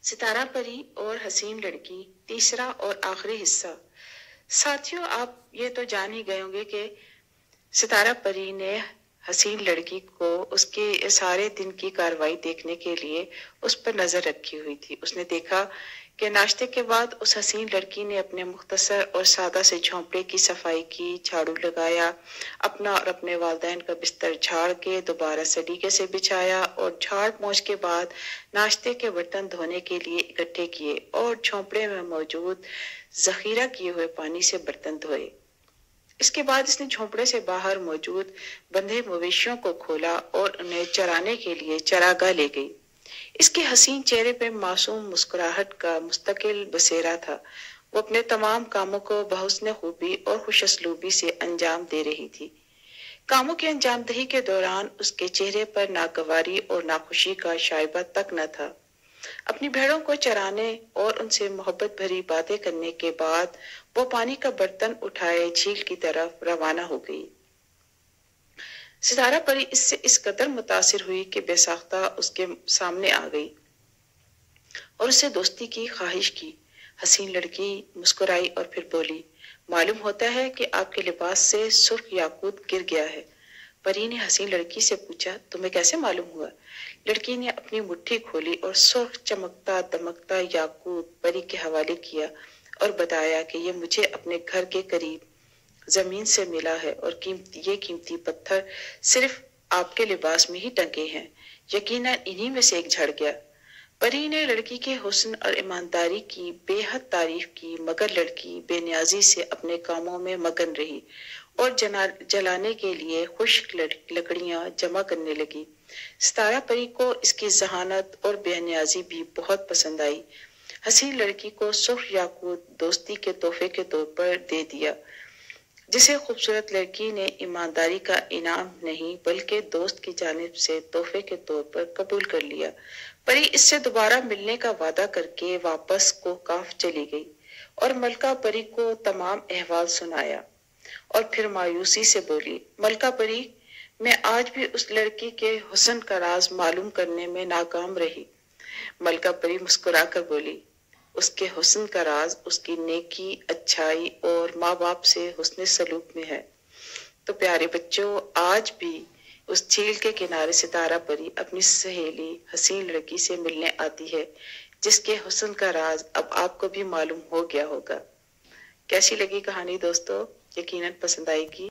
सितारा परी और हसीन लड़की तीसरा और आखिरी हिस्सा। साथियों, आप ये तो जान ही गए होंगे कि सितारा परी ने हसीन लड़की को उसके सारे दिन की कार्रवाई देखने के लिए उस पर नजर रखी हुई थी। उसने देखा कि नाश्ते के बाद उस हसीन लड़की ने अपने मुख्तसर और सादा से झोंपड़े की सफाई की, झाड़ू लगाया, अपना और अपने वालिदैन का बिस्तर झाड़ के दोबारा सलीके से बिछाया और झाड़ पोंछ के बाद नाश्ते के बर्तन धोने के लिए इकट्ठे किए और झोंपड़े में मौजूद जखीरा किए हुए पानी से बर्तन धोए। इसके बाद इसने झोंपड़े से बाहर मौजूद बंधे मवेशियों को खोला और उन्हें चराने के लिए चरागाह ले गई। इसके हसीन चेहरे पे मासूम मुस्कुराहट का मुस्तकिल बसेरा था। वो अपने तमाम कामों को बहुस्न खूबी और खुशअस्लूबी से अंजाम दे रही थी। कामों की अंजामदही के दौरान उसके चेहरे पर नागवारी और नाखुशी का शाइबा तक न था। अपनी भेड़ों को चराने और उनसे मोहब्बत भरी बातें करने के बाद वो पानी का बर्तन उठाए झील की तरफ रवाना हो गई। सितारा परी इससे इस कदर मुतासिर हुई कि बेसाख्ता उसके सामने आ गई और उससे दोस्ती की ख्वाहिश की। हसीन लड़की मुस्कुराई और फिर बोली, मालूम होता है कि आपके लिबास से सुर्ख याकूत गिर गया है। परी ने हसीन लड़की से पूछा, तुम्हें कैसे मालूम हुआ? लड़की ने अपनी मुट्ठी खोली और सुर्ख चमकता दमकता याकूत परी के हवाले किया और बताया कि ये मुझे अपने घर के करीब जमीन से मिला है और ये कीमती पत्थर सिर्फ आपके लिबास में ही टंगे हैं। यकीनन इन्हीं में से एक झड़ गया। परी ने लड़की के हुस्न और ईमानदारी की बेहद तारीफ की, मगर लड़की बेनियाजी से अपने कामों में मगन रही और जलाने के लिए खुश्क लकड़ियां जमा करने लगी। सितारा परी को इसकी जहानत और बेनियाजी भी बहुत पसंद आई। हसीन लड़की को सुर्ख याकूत दोस्ती के तोहफे के तौर पर दे दिया, जिसे खूबसूरत लड़की ने ईमानदारी का इनाम नहीं बल्कि दोस्त की जानिब से तोहफे के तौर पर कबूल कर लिया। परी इससे दोबारा मिलने का वादा करके वापस कोहकाफ चली गई और मलका परी को तमाम अहवाल सुनाया और फिर मायूसी से बोली, मलका परी, मैं आज भी उस लड़की के हुस्न का राज मालूम करने में नाकाम रही। मलका परी मुस्कुराकर बोली, उसके हुस्न का राज उसकी नेकी, अच्छाई और माँ बाप से हुस्न सलूक में है। तो प्यारे बच्चों, आज भी उस झील के किनारे सितारा परी अपनी सहेली हसीन लड़की से मिलने आती है, जिसके हुस्न का राज अब आपको भी मालूम हो गया होगा। कैसी लगी कहानी दोस्तों? यकीनन पसंद आएगी।